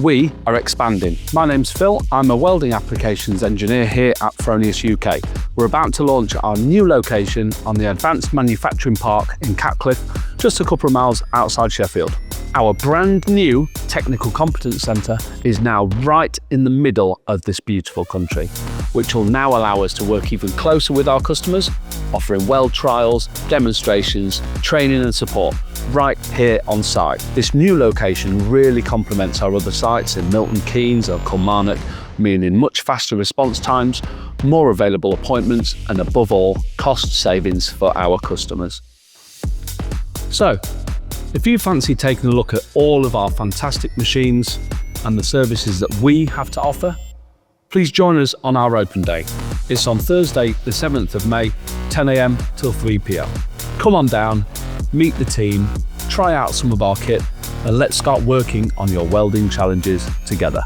We are expanding. My name's Phil, I'm a welding applications engineer here at Fronius UK. We're about to launch our new location on the Advanced Manufacturing Park in Catcliffe, just a couple of miles outside Sheffield. Our brand new Technical Competence Centre is now right in the middle of this beautiful country, which will now allow us to work even closer with our customers, offering weld trials, demonstrations, training and support right here on site. This new location really complements our other sites in Milton Keynes and Kilmarnock, meaning much faster response times, more available appointments, and above all, cost savings for our customers. So, if you fancy taking a look at all of our fantastic machines and the services that we have to offer, please join us on our open day. It's on Thursday, the 7th of May, 10 AM till 3 PM. Come on down, meet the team, try out some of our kit, and let's start working on your welding challenges together.